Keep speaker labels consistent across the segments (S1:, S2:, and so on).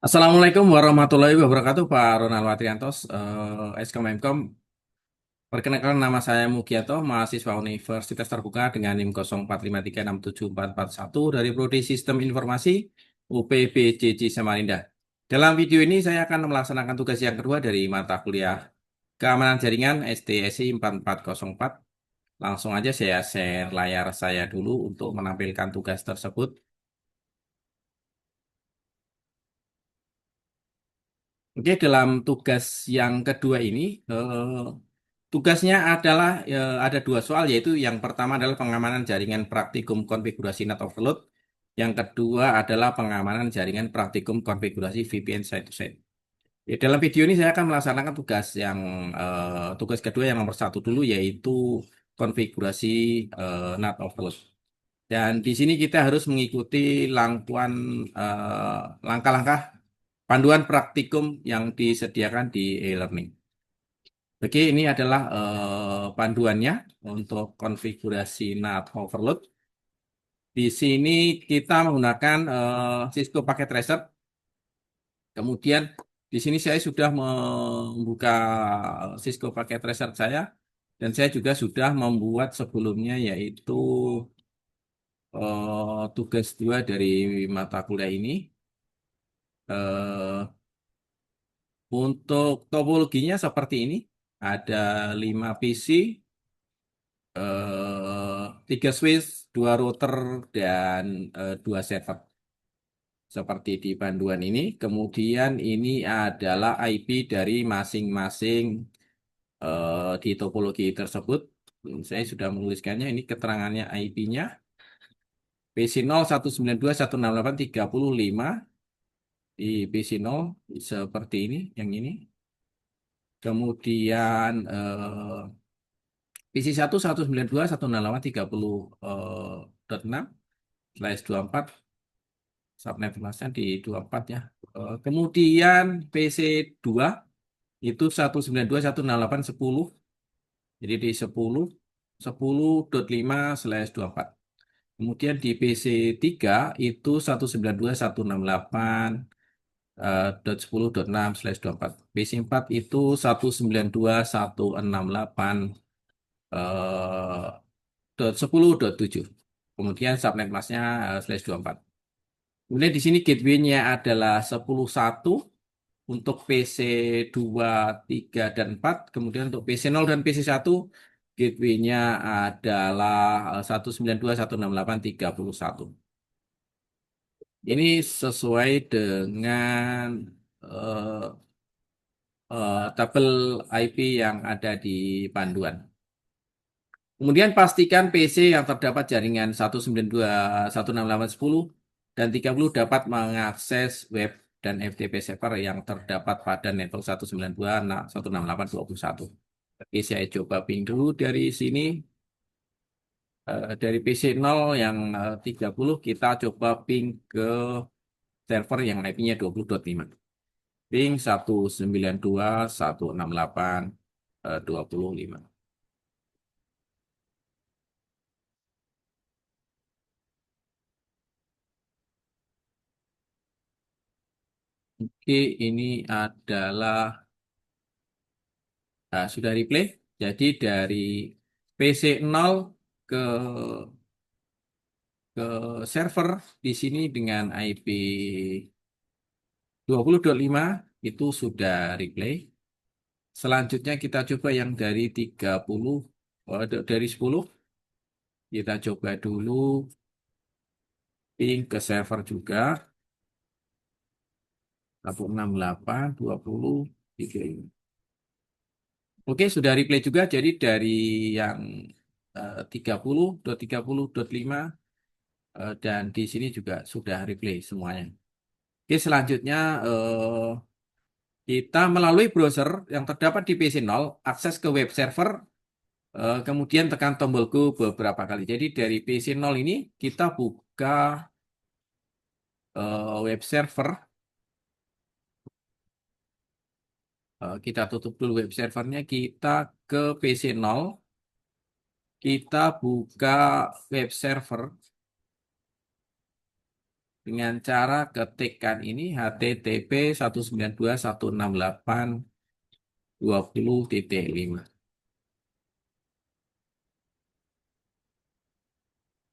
S1: Assalamualaikum warahmatullahi wabarakatuh, Pak Ronald Watriantos, Eskom Emkom. Perkenalkan, nama saya Mugiato, mahasiswa Universitas Terbuka dengan NIM 0453674441 dari Prodi Sistem Informasi UPBJJ Samarinda. Dalam video ini saya akan melaksanakan tugas yang kedua dari mata kuliah Keamanan Jaringan STSI 4404. Langsung aja saya share layar saya dulu untuk menampilkan tugas tersebut. Oke, dalam tugas yang kedua ini, tugasnya adalah ada dua soal, yaitu yang pertama adalah pengamanan jaringan praktikum konfigurasi NAT overload, yang kedua adalah pengamanan jaringan praktikum konfigurasi VPN site to site. Ya, dalam video ini saya akan melaksanakan tugas kedua yang nomor satu dulu, yaitu konfigurasi NAT overload. Dan di sini kita harus mengikuti langkah-langkah panduan praktikum yang disediakan di e-learning. Oke, ini adalah panduannya untuk konfigurasi NAT overload. Di sini kita menggunakan Cisco Packet Tracer. Kemudian di sini saya sudah membuka Cisco Packet Tracer saya, dan saya juga sudah membuat sebelumnya, yaitu tugas dua dari mata kuliah ini. Eh, untuk topologinya seperti ini, ada 5 PC, 3 switch, 2 router, dan 2 server. Seperti di panduan ini. Kemudian ini adalah IP dari masing-masing di topologi tersebut. Saya sudah menuliskannya, ini keterangannya IP-nya. PC 019216835 di PC 0 seperti ini, yang ini. Kemudian PC 1 192.168.30.6 subnet masnya di 24 ya. Kemudian PC 2 itu 192.168.10. Jadi di 10.10.5/24. Kemudian di PC 3 itu 192.168 .10.6/24. PC 4 itu 192.168 .10.7. Kemudian subnet masnya /24. Kemudian di sini gateway-nya adalah 10.1 untuk PC 2, 3, dan 4. Kemudian untuk PC 0 dan PC 1, gateway-nya adalah 192.168.30.1. Ini sesuai dengan eh, tabel IP yang ada di panduan. Kemudian pastikan PC yang terdapat jaringan 192.168.10 dan 30 dapat mengakses web dan FTP server yang terdapat pada network 192.168.21. Oke, saya coba ping dulu dari sini. Dari PC 0 yang 30 kita coba ping ke server yang IP-nya 20.5. Ping 192.168.25. Oke, ini adalah sudah replay. Jadi dari PC 0 ke ke server di sini dengan IP 20.5 itu sudah replay. Selanjutnya kita coba yang dari 30, dari 10. Kita coba dulu ping ke server juga. 168.20.3. Oke, sudah replay juga. Jadi dari yang 30.30.5, dan di sini juga sudah replay semuanya. Oke, selanjutnya kita melalui browser yang terdapat di PC 0, akses ke web server, kemudian tekan tombol Go beberapa kali. Jadi dari PC 0 ini kita buka web server. Kita tutup dulu web servernya, kita ke PC 0, kita buka web server. dengan cara ketikkan ini http://192.168.20.5.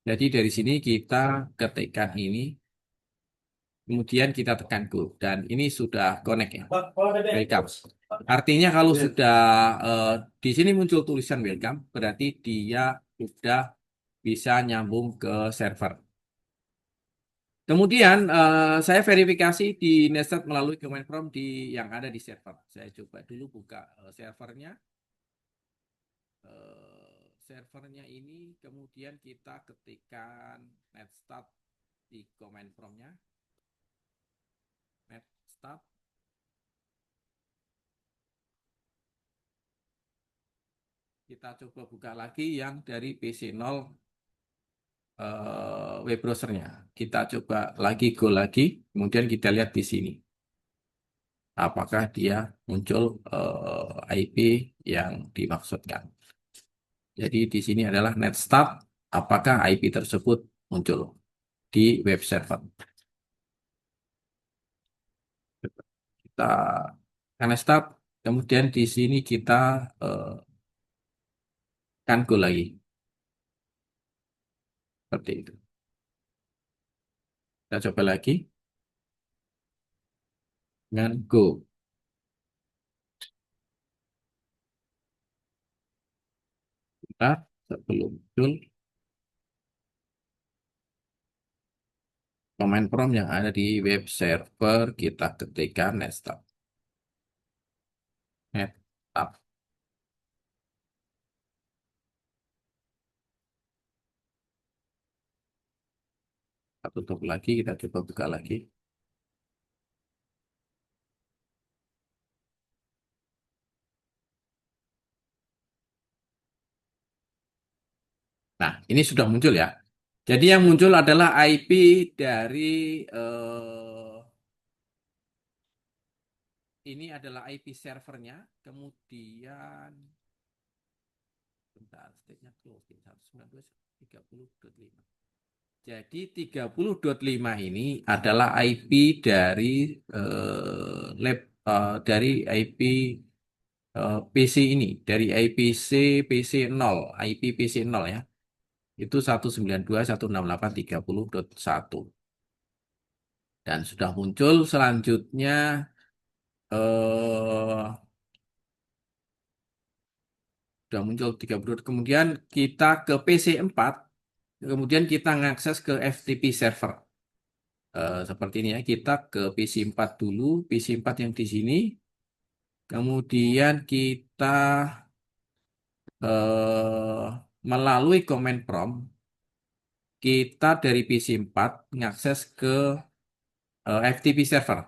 S1: Jadi dari sini kita ketikkan ini, kemudian kita tekan go, dan ini sudah connect ya. Welcome. Artinya kalau sudah eh, di sini muncul tulisan welcome, berarti dia sudah bisa nyambung ke server. Kemudian saya verifikasi di Nested melalui command prompt yang ada di server. Saya coba dulu buka servernya. Servernya ini kemudian kita ketikkan netstart di command promptnya. Netstart. Kita coba buka lagi yang dari PC0 web browsernya. Kita coba lagi go lagi, kemudian kita lihat di sini. Apakah dia muncul IP yang dimaksudkan. Jadi di sini adalah netstart, apakah IP tersebut muncul di web server. Kita netstart, kemudian di sini kita kan go lagi. Seperti itu. Kita coba lagi dengan go. Kita sebelum muncul command prompt yang ada di web server, kita ketikkan netstart. Netstart. Kita tutup lagi, kita coba buka lagi. Nah, ini sudah muncul ya. Jadi yang muncul adalah IP dari ini adalah IP servernya, kemudian bentar, state-nya closing 192.30.5. Jadi 30.5 ini adalah IP dari dari IP PC ini, dari IPC PC0, IP PC0 ya. Itu 192.168.30.1. Dan sudah muncul selanjutnya sudah muncul 30. Kemudian kita ke PC4, kemudian kita ngakses ke FTP server. Seperti ini ya, kita ke PC4 dulu, PC4 yang di sini. Kemudian kita melalui command prompt, kita dari PC4 ngakses ke FTP server.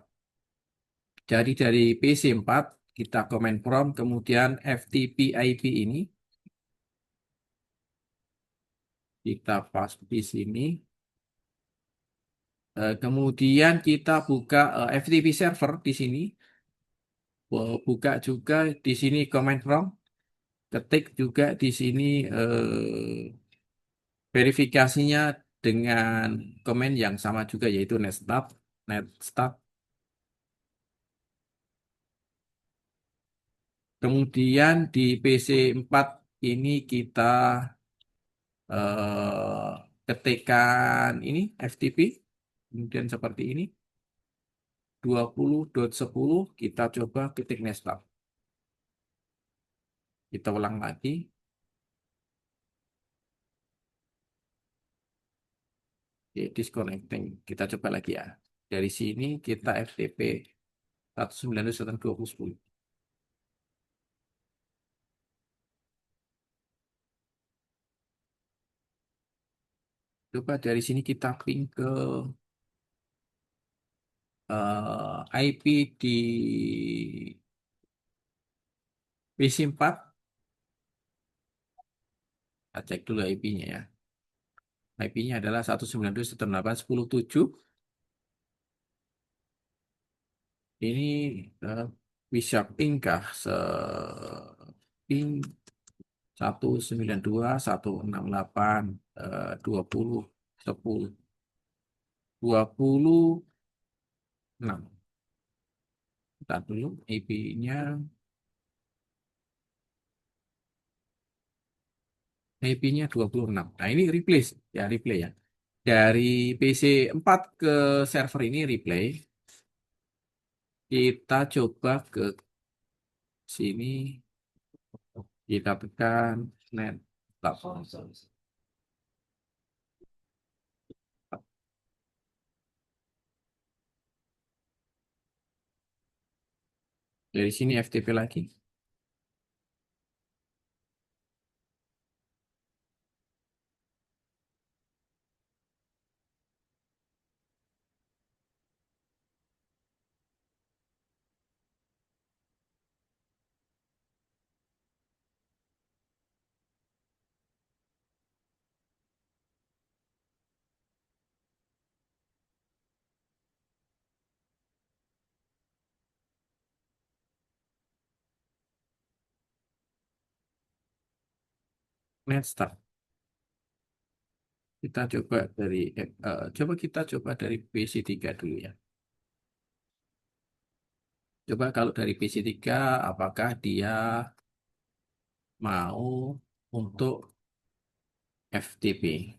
S1: Jadi dari PC4 kita command prompt, kemudian FTP IP ini kita pas di sini. Kemudian kita buka FTP server di sini. Buka juga di sini command prompt, ketik juga di sini verifikasinya dengan komen yang sama juga, yaitu netstart. Netstart. Kemudian di PC4 ini kita ketikkan ini FTP, kemudian seperti ini 20.10, kita coba ketik netstart. Kita ulang lagi. Oke, disconnecting. Kita coba lagi ya. Dari sini kita FTP 192.168.20.10. Coba dari sini kita ping ke IP di PC4. Kita cek dulu IP-nya ya. IP-nya adalah 192.168.10.7. Ini eh, bisa ping kah? Ping 192.168.20.10. 26. Kita dulu IP-nya 26. Nah, ini replace ya, replay ya. Dari PC 4 ke server ini replay. Kita coba ke sini, kita tekan net. Dari sini FTP lagi. Net start. Coba kita coba dari PC 3 dulu ya. Coba kalau dari PC 3, apakah dia mau untuk FTP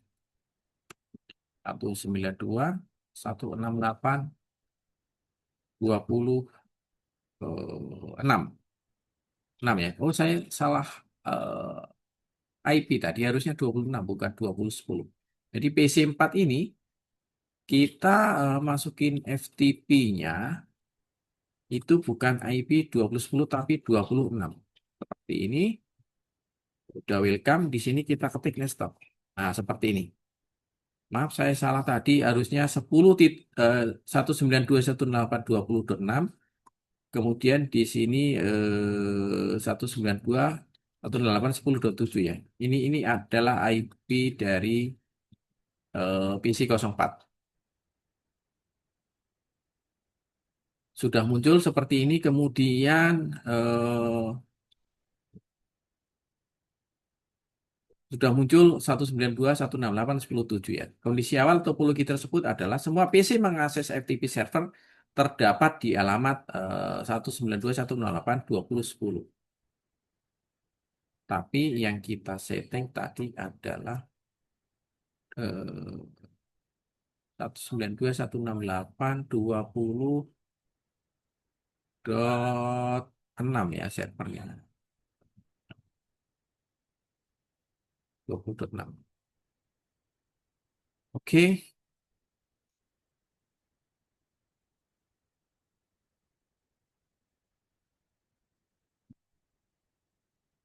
S1: 192.168.20.6. 6 ya. Oh, saya salah IP tadi, harusnya 26 bukan 20.10. Jadi PC 4 ini kita masukin FTP-nya itu bukan IP 20.10 tapi 26. Seperti ini. Udah welcome, di sini kita ketik stop. Nah, seperti ini. Maaf, saya salah tadi. Harusnya 192.168.20.6. Kemudian di sini 192.168.10.7 ya. Ini adalah IP dari PC 04. Sudah muncul seperti ini. Kemudian sudah muncul 192.168.10.7 ya. Kondisi awal topologi tersebut adalah semua PC mengakses FTP server terdapat di alamat 192.168.20.10. Tapi yang kita setting tadi adalah 192.168.20.6 ya servernya. 20.6. Oke,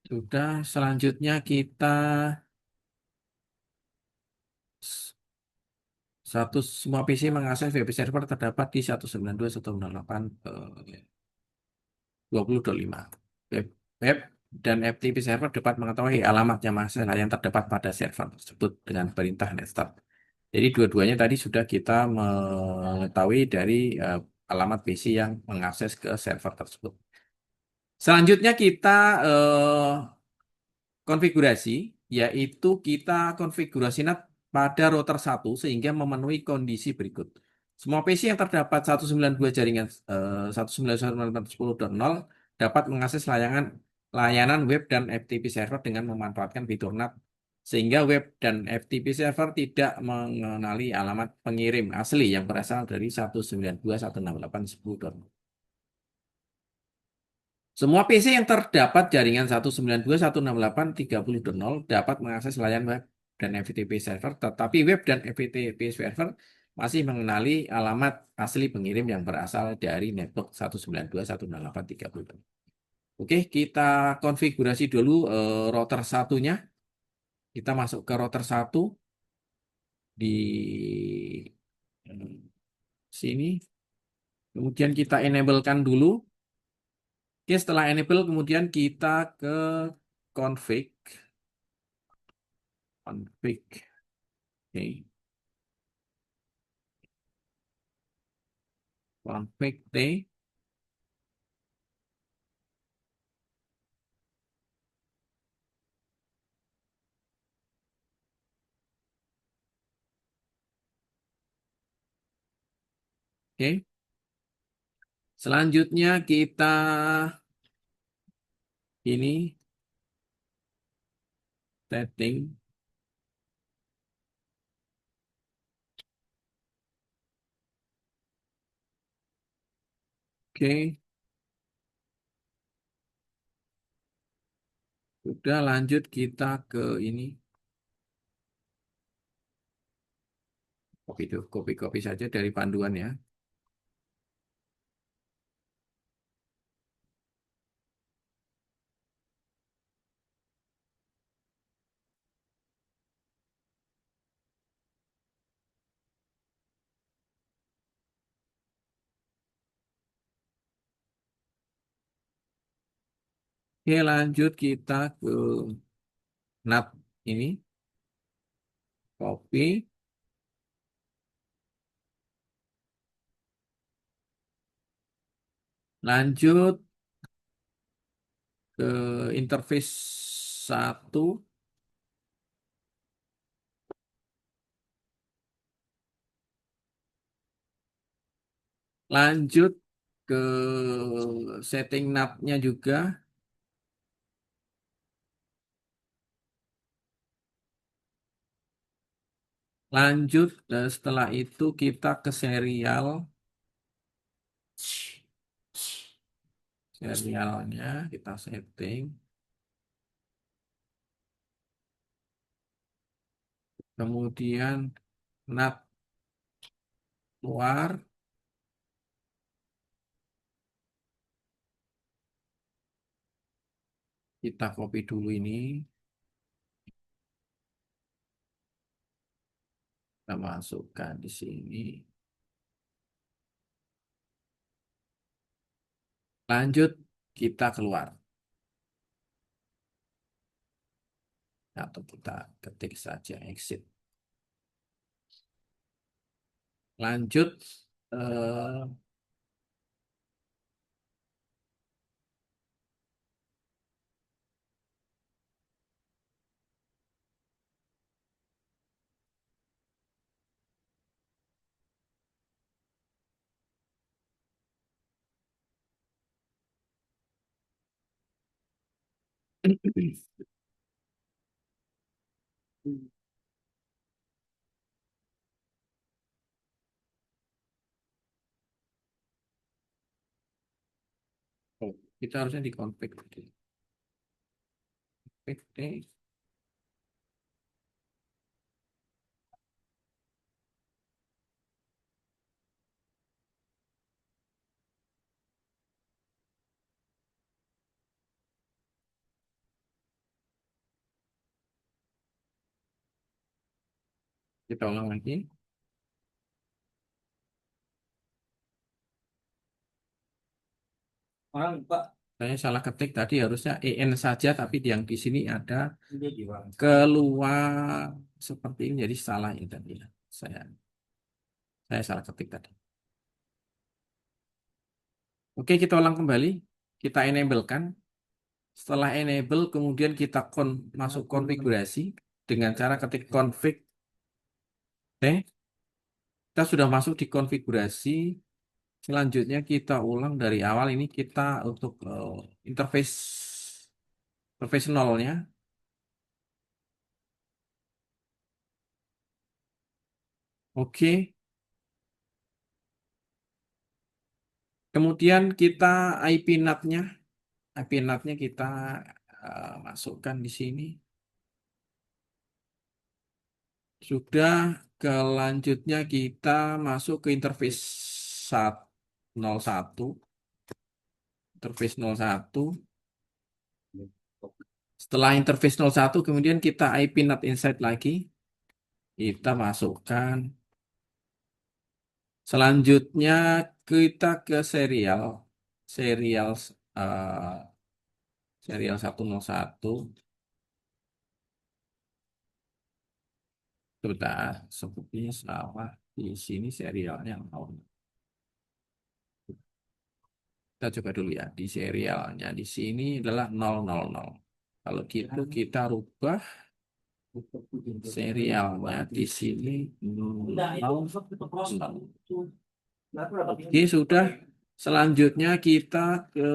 S1: sudah. Selanjutnya kita semua PC mengakses web server terdapat di 192.168.20.5. Web dan FTP server dapat mengetahui alamatnya masalah yang terdapat pada server tersebut dengan perintah netstart. Jadi dua-duanya tadi sudah kita mengetahui dari alamat PC yang mengakses ke server tersebut. Selanjutnya kita konfigurasi, yaitu kita konfigurasi NAT pada router 1 sehingga memenuhi kondisi berikut. Semua PC yang terdapat 192 jaringan 192.168.10.0 dapat mengakses layanan web dan FTP server dengan memanfaatkan fitur NAT sehingga web dan FTP server tidak mengenali alamat pengirim asli yang berasal dari 192.168.10.0. Semua PC yang terdapat jaringan 192.168.30.0 dapat mengakses layanan web dan FTP server, tetapi web dan FTP server masih mengenali alamat asli pengirim yang berasal dari network 192.168.30.0. Oke, kita konfigurasi dulu router satunya. Kita masuk ke router 1 di sini. Kemudian kita enablekan dulu. Oke, setelah enable kemudian kita ke config. Config. Oke. Config T. Oke. Selanjutnya kita ini setting. Oke. Sudah lanjut kita ke ini. Copy itu, copy saja dari panduan ya. Oke, lanjut kita ke NAT ini. Copy. Lanjut ke interface satu. Lanjut ke setting NAT-nya juga. Lanjut, setelah itu kita ke serial. Serialnya kita setting. Kemudian NAT keluar. Kita copy dulu ini. Kita masukkan di sini. Lanjut, kita keluar. Atau kita ketik saja exit. Lanjut, eh, oh, kita harusnya di config. Config. Kita ulang lagi. Saya salah ketik tadi harusnya EN saja, tapi yang di sini ada keluar seperti ini, jadi salah ini tadi. Saya salah ketik tadi. Oke, kita ulang kembali. Kita enablekan. Setelah enable, kemudian kita masuk konfigurasi dengan cara ketik config. Oke, kita sudah masuk di konfigurasi. Selanjutnya kita ulang dari awal ini kita untuk interface profesionalnya. Oke, kemudian kita IP NAT-nya. IP NAT-nya kita masukkan di sini. Sudah, kelanjutnya kita masuk ke interface 01. Interface 01. Setelah interface 01, kemudian kita IP NAT inside lagi. Kita masukkan. Selanjutnya kita ke serial. Serial eh, serial 101. Sudah, sepertinya salah. Di sini serialnya 0. Kita coba dulu ya. Di serialnya di sini adalah 000. Kalau gitu kita rubah serialnya di sini 000. Oke, sudah. Selanjutnya kita ke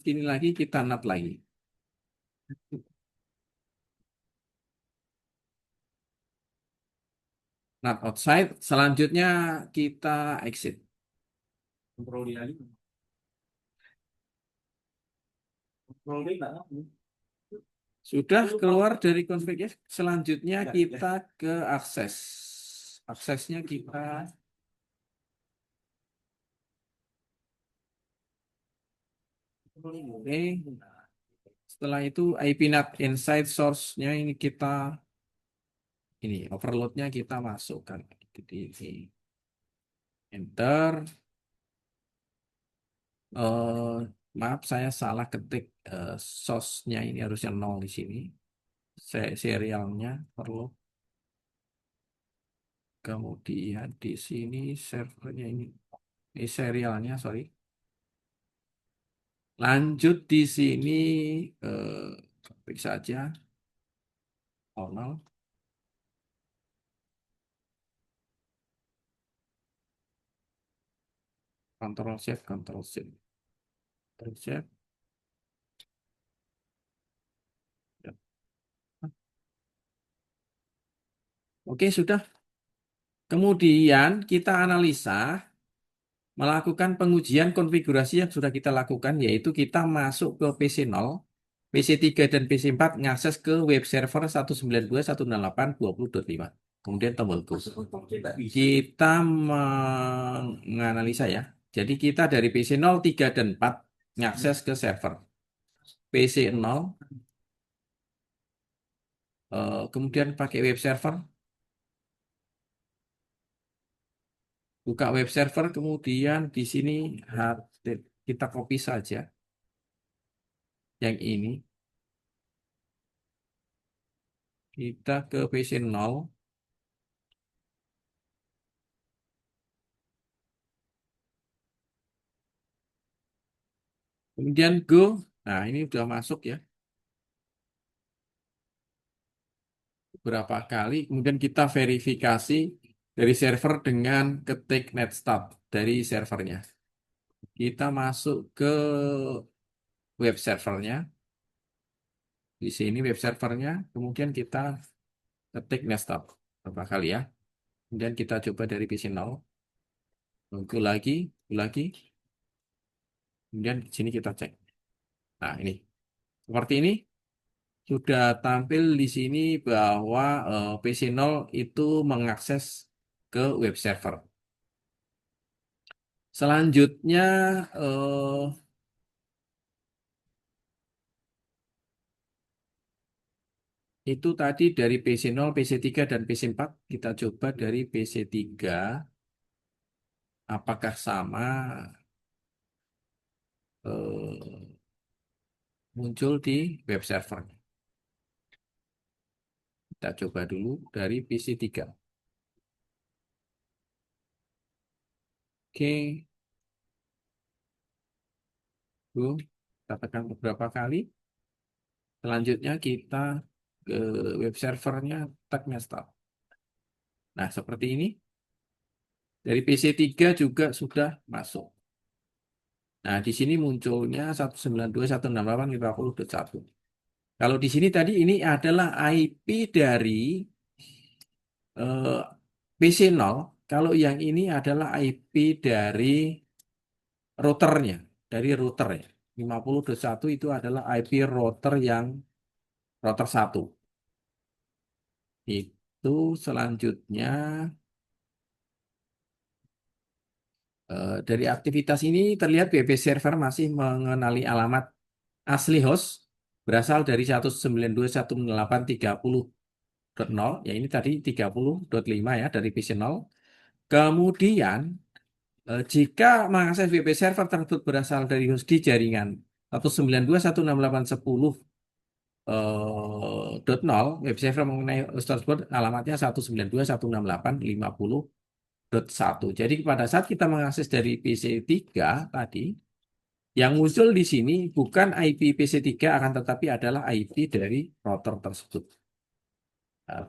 S1: sini lagi, kita NAT lagi. NAT outside. Selanjutnya kita exit. Sudah keluar dari config ya. Selanjutnya kita ke akses. Aksesnya kita oke. Setelah itu IP NAT inside source-nya ini kita ini overload-nya kita masukkan. Di enter. eh Maaf saya salah ketik source-nya ini harusnya 0 di sini. Serialnya perlu. Kemudian di sini servernya ini serialnya sorry. Lanjut di sini klik saja 00. Ctrl Shift Ctrl Shift Ctrl Shift. Ya. Oke sudah. Kemudian kita analisa melakukan pengujian konfigurasi yang sudah kita lakukan, yaitu kita masuk ke PC0, PC3 dan PC4 ngakses ke web server 192.168.20.5. Kemudian tombol go. Kita menganalisa ya. Jadi kita dari PC0, 3, dan 4 ngakses ke server. PC0, kemudian pakai web server, buka web server, kemudian di sini kita copy saja yang ini. Kita ke PC0. Kemudian go. Nah, ini udah masuk ya. Beberapa kali. Kemudian kita verifikasi dari server dengan ketik netstat dari servernya. Kita masuk ke web servernya. Di sini web servernya. Kemudian kita ketik netstat. Beberapa kali ya. Kemudian kita coba dari PC0. Go lagi. Go lagi. Kemudian di sini kita cek. Nah, ini. Seperti ini. Sudah tampil di sini bahwa PC0 itu mengakses ke web server. Selanjutnya itu tadi dari PC0, PC3, dan PC4. Kita coba dari PC3 apakah sama eh, muncul di web server. Kita coba dulu dari PC3. Oke, Bu. Kita tekan beberapa kali. Selanjutnya kita ke web servernya, tagnya start. Nah, seperti ini. Dari PC3 juga sudah masuk. Nah, di sini munculnya 192.168.50.1. Kalau di sini tadi ini adalah IP dari eh, PC0. Kalau yang ini adalah IP dari routernya, dari router ya. 50.1 itu adalah IP router yang router 1. Itu selanjutnya dari aktivitas ini terlihat BP server masih mengenali alamat asli host berasal dari 192.168.30.0, ya ini tadi 30.5 ya dari PC0. Kemudian jika mengakses WP server tersebut berasal dari host di jaringan 192.168.10 .0, web server mengenai host tersebut alamatnya 192.168.50.1. Jadi pada saat kita mengakses dari PC3 tadi, yang muncul di sini bukan IP PC3 akan tetapi adalah IP dari router tersebut. Nah,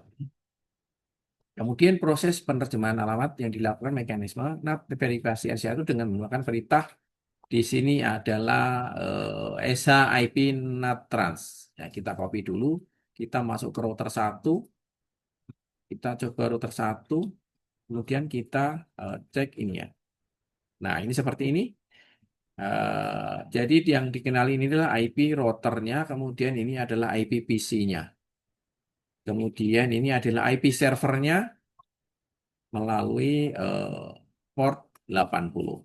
S1: Kemudian proses penerjemahan alamat yang dilakukan mekanisme NAT verifikasi SIA itu dengan menggunakan perintah di sini adalah ESA IP NAT Trans. Ya, kita copy dulu, kita masuk ke router satu, kita coba router satu, kemudian kita cek ini ya. Nah, ini seperti ini. Jadi yang dikenali ini adalah IP routernya, kemudian ini adalah IP PC-nya. Kemudian ini adalah IP servernya melalui port 80.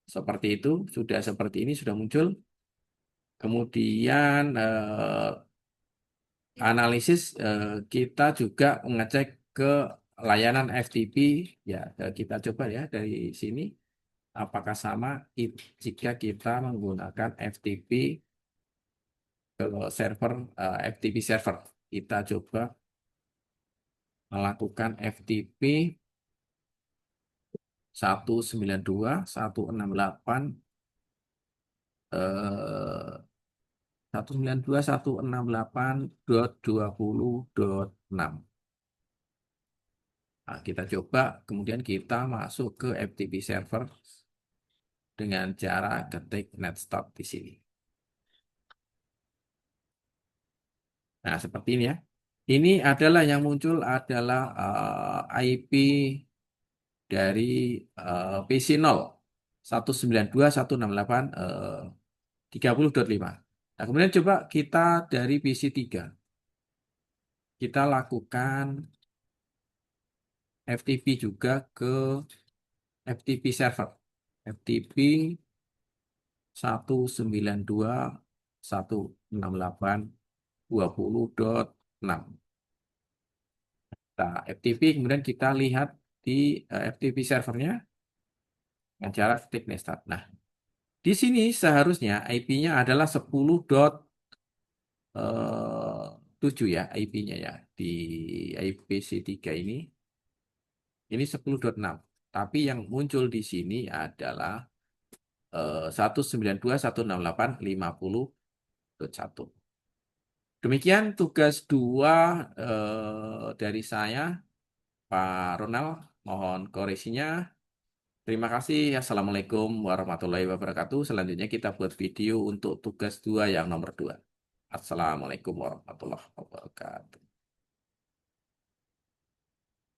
S1: Seperti itu, sudah seperti ini, sudah muncul. Kemudian analisis kita juga mengecek ke layanan FTP. Ya, kita coba ya dari sini. Apakah sama jika kita menggunakan FTP ke server FTP server. Kita coba melakukan FTP 192.168 eh 192.168.20.6. Nah, kita coba, kemudian kita masuk ke FTP server dengan cara ketik netstop di sini. Nah, seperti ini ya. Ini adalah yang muncul adalah IP dari PC 0 192.168 30.5. Nah, kemudian coba kita dari PC 3. Kita lakukan FTP juga ke FTP server. FTP 192.168.20.6. Nah, FTP kemudian kita lihat di FTP servernya dengan cara ketik nestat. Nah, di sini seharusnya IP-nya adalah 10.7 ya IP-nya ya. Di IPC3 ini 10.6. Tapi yang muncul di sini adalah 192.168.50.1. Demikian tugas 2 dari saya, Pak Ronald. Mohon koreksinya. Terima kasih. Assalamualaikum warahmatullahi wabarakatuh. Selanjutnya kita buat video untuk tugas 2 yang nomor 2. Assalamualaikum warahmatullahi wabarakatuh.